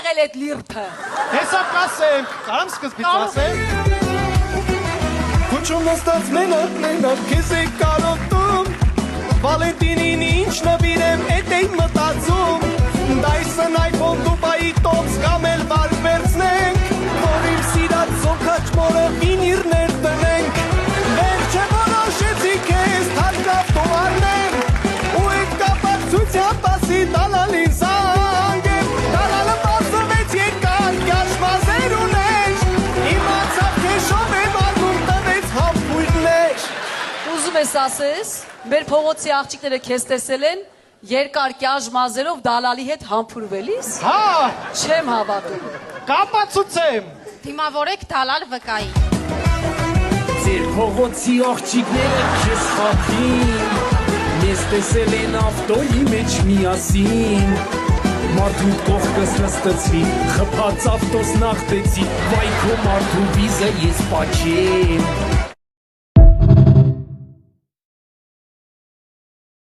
աղել էդ լիրթը։ Հեսա կասեմ, կարամ սկզբից ասեմ։ Քուչում նստած մենակ քեզ է կարոտում, Վալենտինին ինչ նվիրեմ էդ էի մտածում, Դայսն iPhone Դուբայի տոց կամ էլ վար վերցնենք, որ իմ սիրած զոքաչ մորը վինիրներ տնենք, վերջը որոշեցի քեզ թարգավ տոարնեմ, ու էդ կապակցության պասի տալալին զանգեմ, տալալը պասվեց երկար կաշմազեր ուներ, իմացավ քեշով եմ անում տվեց համպույրներ։ Ուզում ես ասես, մեր փողոցի աղջիկները քեզ տեսել են երկար կյաժ մազերով դալալի հետ համբուրվելիս։ Հա, Չեմ հավատում։ կապացուցեմ։ Դիմավորեք դալալ վկայի։ Ձեր փողոցի աղջիկները քեզ խափին, մեզ տեսել են ավտոյի մեջ միասին, մարդու կողքս նստեցվի, խփած ավտոս նախտեցի, վայ քո մարդու վիզը ես պաչեմ։